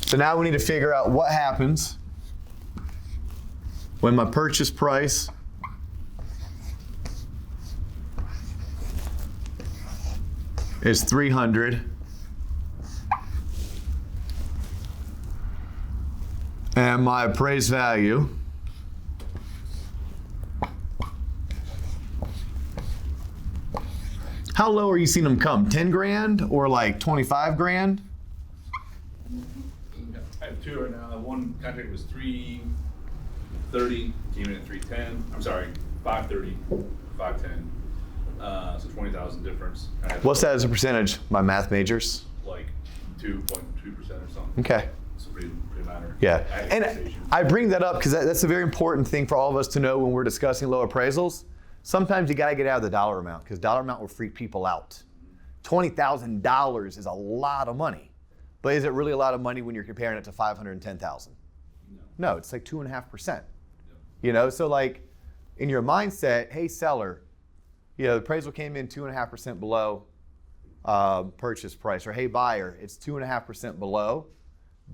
So now we need to figure out what happens when my purchase price is 300 and my appraised value how low are you seeing them come? 10 grand or like 25 grand? I have two right now. One contract was 330, came in at 310. I'm sorry, 530, 510. So 20,000 difference. What's that as a percentage? My math majors? Like 2.2% or something. Okay. It's pretty minor. Yeah, and I bring that up because that's a very important thing for all of us to know when we're discussing low appraisals. Sometimes you gotta get out of the dollar amount because dollar amount will freak people out. $20,000 is a lot of money, but is it really a lot of money when you're comparing it to 510,000? No, it's like 2.5%. You know, so like in your mindset, hey seller, you know, the appraisal came in 2.5% below purchase price, or hey buyer, it's 2.5% below.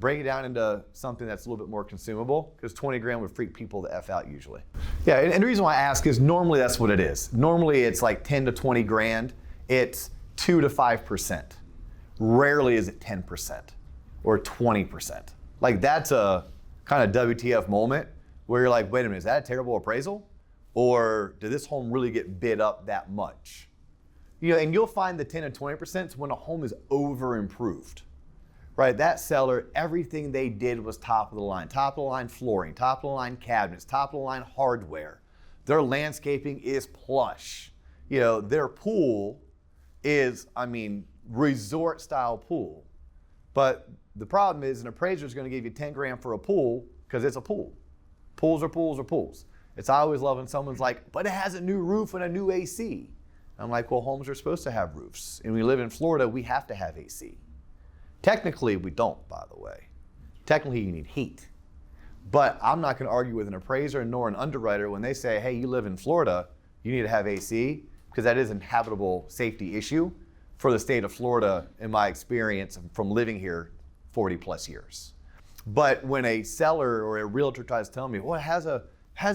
Break it down into something that's a little bit more consumable, because 20 grand would freak people the F out usually. Yeah, and the reason why I ask is normally that's what it is. Normally it's like 10 to 20 grand. It's 2 to 5%. Rarely is it 10% or 20%. Like that's a kind of WTF moment where you're like, wait a minute, is that a terrible appraisal? Or did this home really get bid up that much? You know, and you'll find the 10 to 20% is when a home is over improved. Right, that seller, everything they did was top of the line flooring, top of the line cabinets, top of the line hardware. Their landscaping is plush. You know, their pool is, I mean, resort style pool. But the problem is an appraiser is going to give you 10 grand for a pool because it's a pool. Pools are pools are pools. It's I always love when someone's like, but it has a new roof and a new AC. I'm like, well, homes are supposed to have roofs. And we live in Florida, we have to have AC. Technically, we don't, by the way. Technically, you need heat. But I'm not going to argue with an appraiser nor an underwriter when they say, hey, you live in Florida, you need to have AC, because that is an habitable safety issue for the state of Florida, in my experience from living here 40 plus years. But when a seller or a realtor tries to tell me, well, it has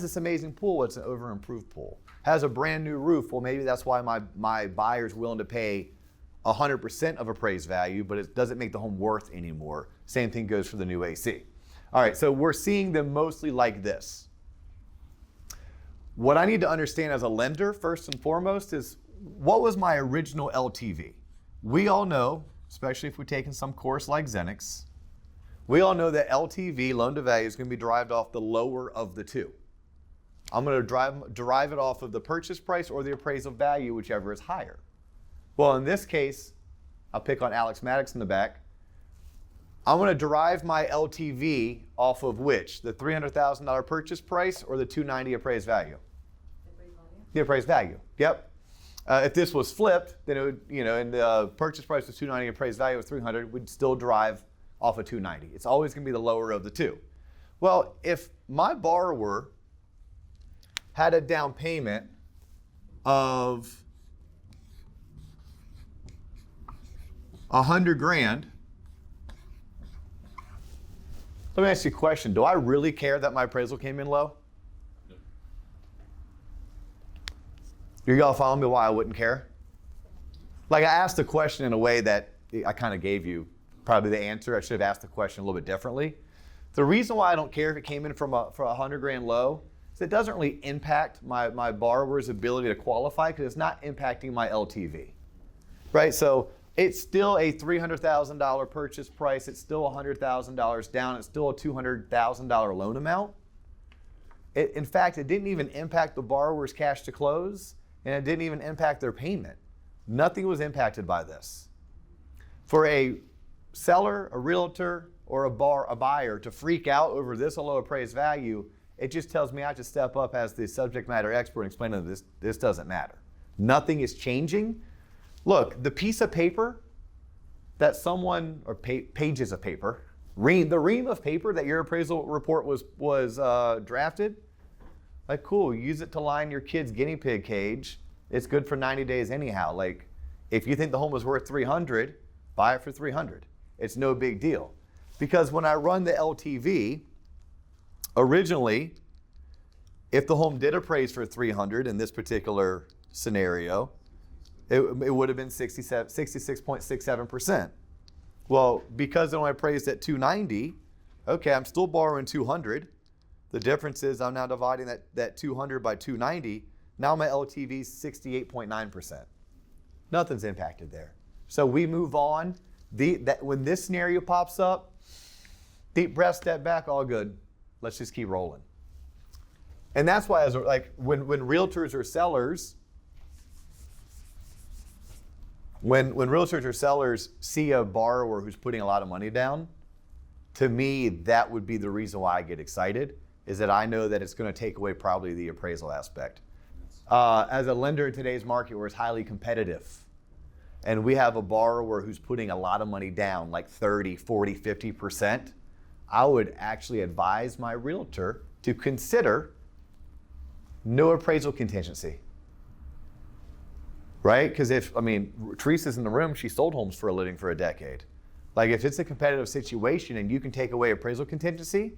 this amazing pool, it's an over improved pool. Has a brand new roof, well, maybe that's why my buyer's willing to pay 100% of appraised value, but it doesn't make the home worth anymore. Same thing goes for the new AC. All right, so we're seeing them mostly like this. What I need to understand as a lender, first and foremost, is what was my original LTV? We all know, especially if we've taken some course like Xenix, we all know that LTV, loan to value, is going to be derived off the lower of the two. I'm going to derive it off of the purchase price or the appraisal value, whichever is higher. Well, in this case, I'll pick on Alex Maddox in the back. I'm going to derive my LTV off of which? The $300,000 purchase price or the $290 appraised value? The appraised value, yep. If this was flipped, then it would, you know, and the purchase price was $290, appraised value was $300, we'd still derive off of $290. It's always going to be the lower of the two. Well, if my borrower had a down payment of 100 grand. Let me ask you a question. Do I really care that my appraisal came in low? No. You y'all follow me why I wouldn't care? Like I asked the question in a way that I kind of gave you probably the answer. I should have asked the question a little bit differently. The reason why I don't care if it came in for 100 grand low is it doesn't really impact my borrower's ability to qualify because it's not impacting my LTV, right? So it's still a $300,000 purchase price. It's still $100,000 down. It's still a $200,000 loan amount. In fact, it didn't even impact the borrower's cash to close, and it didn't even impact their payment. Nothing was impacted by this. For a seller, a realtor, or a buyer to freak out over this low appraised value, it just tells me I have to step up as the subject matter expert and explain to them this doesn't matter. Nothing is changing. Look, the piece of paper that someone, or pages of paper, the ream of paper that your appraisal report was drafted, like cool, use it to line your kid's guinea pig cage. It's good for 90 days anyhow. Like if you think the home was worth 300, buy it for 300. It's no big deal. Because when I run the LTV, originally, if the home did appraise for 300 in this particular scenario, it would have been 66.67%. Well, because it only appraised at 290, okay, I'm still borrowing 200. The difference is I'm now dividing that 200 by 290. Now my LTV is 68.9%. Nothing's impacted there. So we move on. When this scenario pops up, deep breath, step back, all good. Let's just keep rolling. And that's why, when realtors or sellers, when realtors or sellers see a borrower who's putting a lot of money down, to me, that would be the reason why I get excited, is that I know that it's going to take away probably the appraisal aspect. As a lender in today's market where it's highly competitive, and we have a borrower who's putting a lot of money down, like 30, 40, 50%, I would actually advise my realtor to consider no appraisal contingency. Right? Because Teresa's in the room, she sold homes for a living for a decade. Like, if it's a competitive situation and you can take away appraisal contingency,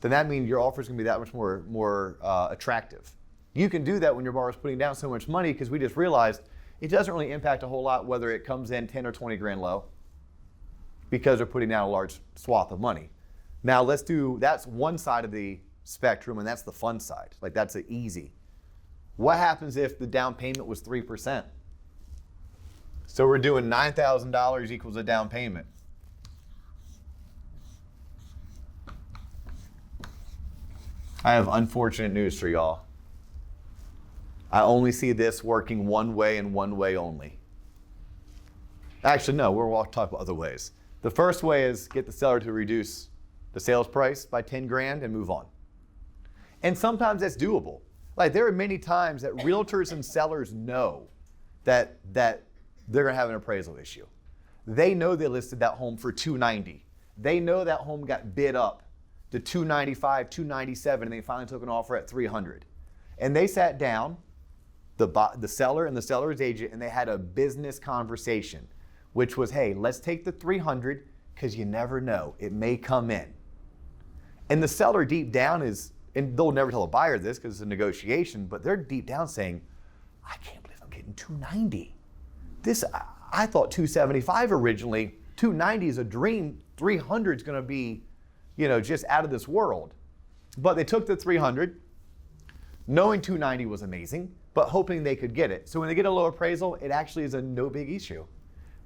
then that means your offer is going to be that much more attractive. You can do that when your borrower's putting down so much money, because we just realized it doesn't really impact a whole lot whether it comes in 10 or 20 grand low, because they're putting down a large swath of money. Now that's one side of the spectrum, and that's the fun side. Like, that's the easy. What happens if the down payment was 3%? So we're doing $9,000 equals a down payment. I have unfortunate news for y'all. I only see this working one way and one way only. Actually, no, we'll talk about other ways. The first way is get the seller to reduce the sales price by 10 grand and move on. And sometimes that's doable. Like, there are many times that realtors and sellers know that they're gonna have an appraisal issue. They know they listed that home for 290. They know that home got bid up to 295, 297, and they finally took an offer at 300. And they sat down, the seller and the seller's agent, and they had a business conversation, which was, hey, let's take the 300, because you never know, it may come in. And the seller deep down is, and they'll never tell a buyer this because it's a negotiation, but they're deep down saying, I can't believe I'm getting 290. I thought 275 originally. 290 is a dream. 300 is going to be, just out of this world. But they took the 300, knowing 290 was amazing, but hoping they could get it. So when they get a low appraisal, it actually is a no big issue.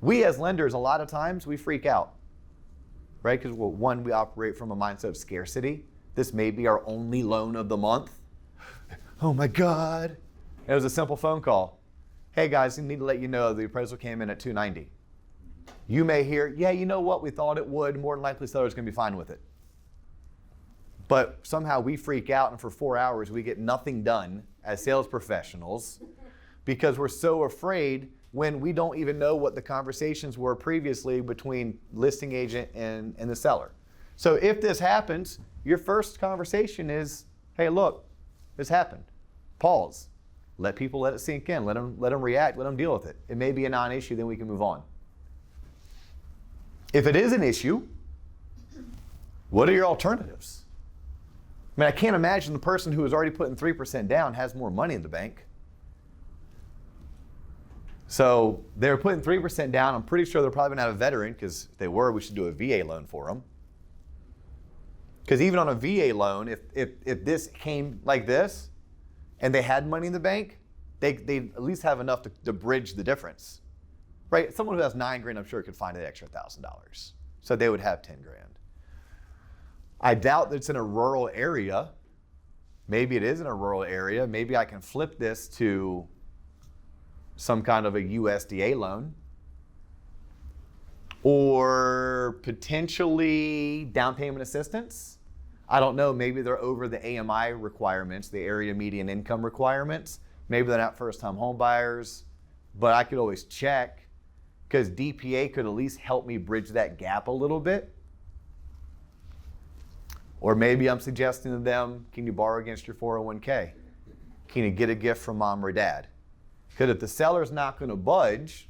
We as lenders, a lot of times, we freak out, right? Because one, we operate from a mindset of scarcity. This may be our only loan of the month. Oh my God. It was a simple phone call. Hey guys, I need to let you know the appraisal came in at 290. You may hear, yeah, you know what? We thought it would. More than likely, seller's going to be fine with it. But somehow we freak out, and for 4 hours we get nothing done as sales professionals because we're so afraid when we don't even know what the conversations were previously between listing agent and the seller. So if this happens, your first conversation is, hey, look, this happened. Pause. Let it sink in. Let them react. Let them deal with it. It may be a non-issue, then we can move on. If it is an issue, what are your alternatives? I can't imagine the person who is already putting 3% down has more money in the bank. So they're putting 3% down. I'm pretty sure they're probably going to have a veteran, because if they were, we should do a VA loan for them. Because even on a VA loan, if this came like this and they had money in the bank, they at least have enough to bridge the difference, right? Someone who has 9 grand, I'm sure, could find an extra $1,000. So they would have 10 grand. I doubt that it's in a rural area. Maybe it is in a rural area. Maybe I can flip this to some kind of a USDA loan, or potentially down payment assistance. I don't know, maybe they're over the AMI requirements, the area median income requirements. Maybe they're not first-time home buyers, but I could always check, because DPA could at least help me bridge that gap a little bit. Or maybe I'm suggesting to them, can you borrow against your 401k? Can you get a gift from mom or dad? Because if the seller's not going to budge,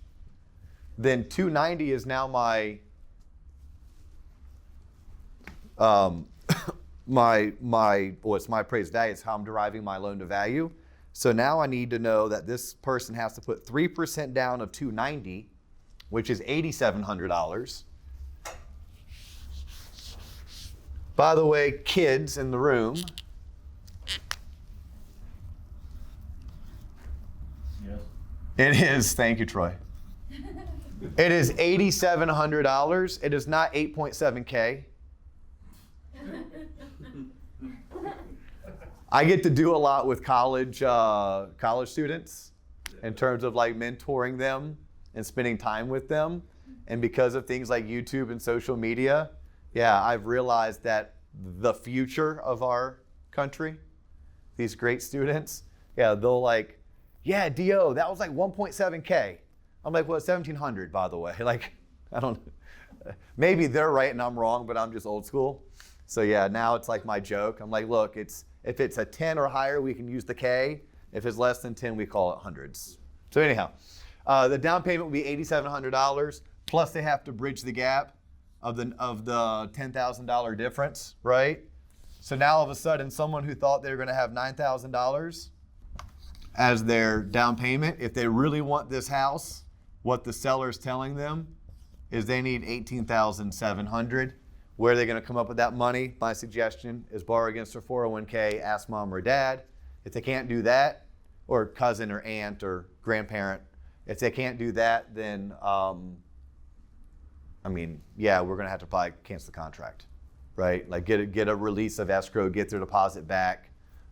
then 290 is now my um, what's my appraised value is how I'm deriving my loan to value. So now I need to know that this person has to put 3% down of $290, which is $8,700. By the way, kids in the room, Yes. it is, thank you, Troy. It is $8,700. It is not 8.7K. I get to do a lot with college students in terms of like mentoring them and spending time with them. And because of things like YouTube and social media, yeah, I've realized that the future of our country, these great students, yeah, they'll like, yeah, DO, that was like 1.7K. I'm like, well, it's 1,700, by the way. Like, I don't, maybe they're right and I'm wrong, but I'm just old school. So yeah, now it's like my joke. I'm like, look, if it's a 10 or higher, we can use the K. If it's less than 10, we call it hundreds. So anyhow, the down payment will be $8,700, plus they have to bridge the gap of the $10,000 difference, right? So now all of a sudden, someone who thought they were gonna have $9,000 as their down payment, if they really want this house, what the seller's telling them is they need $18,700. Where are they going to come up with that money? My suggestion is borrow against their 401k, ask mom or dad. If they can't do that, or cousin or aunt or grandparent, if they can't do that, then, yeah, we're going to have to probably cancel the contract, right? Like get a release of escrow, get their deposit back,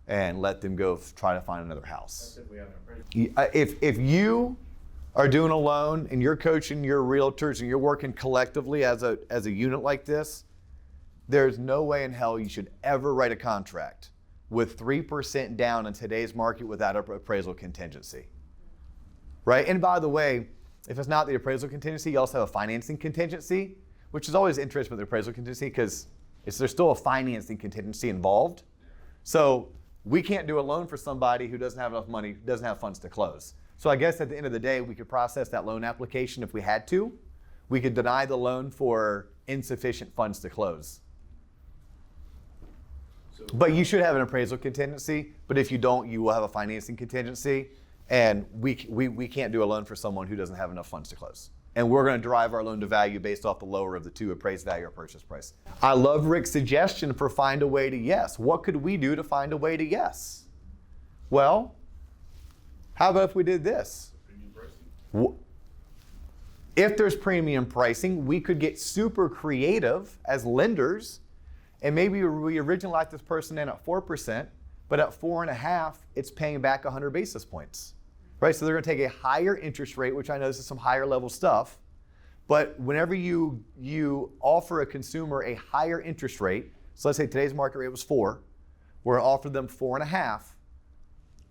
and let them go try to find another house. That's if we have an appraisal. If you are doing a loan and you're coaching your realtors and you're working collectively as a unit like this, there's no way in hell you should ever write a contract with 3% down in today's market without an appraisal contingency, right? And by the way, if it's not the appraisal contingency, you also have a financing contingency, which is always interesting with the appraisal contingency because there's still a financing contingency involved. So we can't do a loan for somebody who doesn't have enough money, doesn't have funds to close. So I guess at the end of the day, we could process that loan application if we had to. We could deny the loan for insufficient funds to close. But you should have an appraisal contingency. But if you don't, you will have a financing contingency. And we can't do a loan for someone who doesn't have enough funds to close. And we're going to derive our loan to value based off the lower of the two, appraised value or purchase price. I love Rick's suggestion for find a way to yes. What could we do to find a way to yes? Well, how about if we did this? Premium pricing. If there's premium pricing, we could get super creative as lenders. And maybe we originally locked this person in at 4%, but at 4.5%, it's paying back 100 basis points, right? So they're going to take a higher interest rate, which I know this is some higher level stuff. But whenever you offer a consumer a higher interest rate, so let's say today's market rate was 4, we're going to offer them 4.5.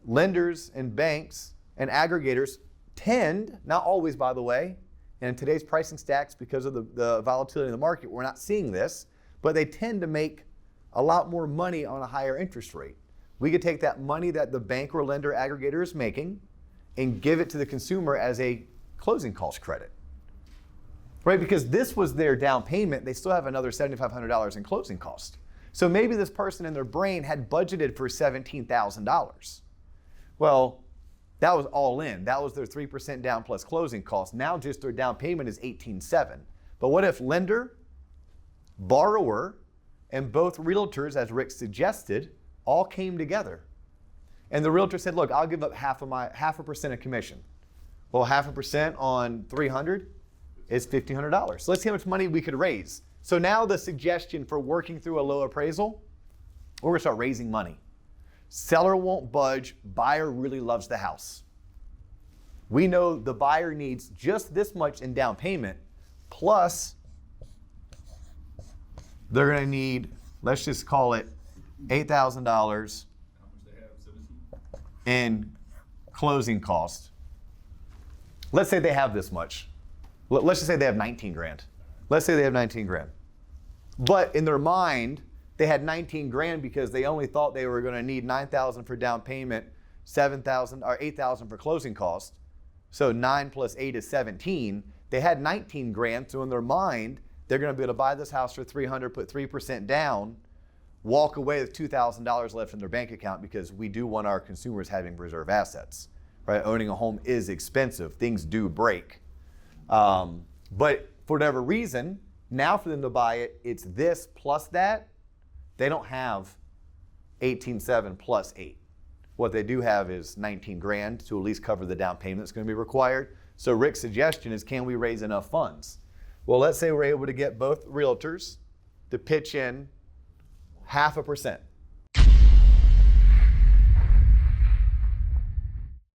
Lenders and banks and aggregators tend, not always by the way, and in today's pricing stacks because of the volatility in the market, we're not seeing this, but they tend to make a lot more money on a higher interest rate. We could take that money that the bank or lender aggregator is making and give it to the consumer as a closing cost credit, right? Because this was their down payment, they still have another $7,500 in closing cost. So maybe this person in their brain had budgeted for $17,000. Well, that was all in. That was their 3% down plus closing costs. Now just their down payment is $18,700. But what if lender, borrower, and both realtors, as Rick suggested, all came together? And the realtor said, look, I'll give up half a percent of commission. Well, 0.5% on 300 is $1,500. So let's see how much money we could raise. So now the suggestion for working through a low appraisal, we're gonna start raising money. Seller won't budge, buyer really loves the house. We know the buyer needs just this much in down payment, plus they're gonna need, let's just call it $8,000 How much they have, 17? in closing cost. Let's say they have this much. Let's just say they have 19 grand. Let's say they have 19 grand. But in their mind, they had 19 grand because they only thought they were gonna need 9,000 for down payment, 7,000 or 8,000 for closing cost. So 9 plus 8 is 17. They had 19 grand, so in their mind, they're going to be able to buy this house for $300, put 3% down, walk away with $2,000 left in their bank account, because we do want our consumers having reserve assets, right? Owning a home is expensive. Things do break. But for whatever reason, now for them to buy it, it's this plus that. They don't have 18.7 plus 8. What they do have is 19 grand to at least cover the down payment that's going to be required. So Rick's suggestion is, can we raise enough funds? Well, let's say we're able to get both realtors to pitch in 0.5%.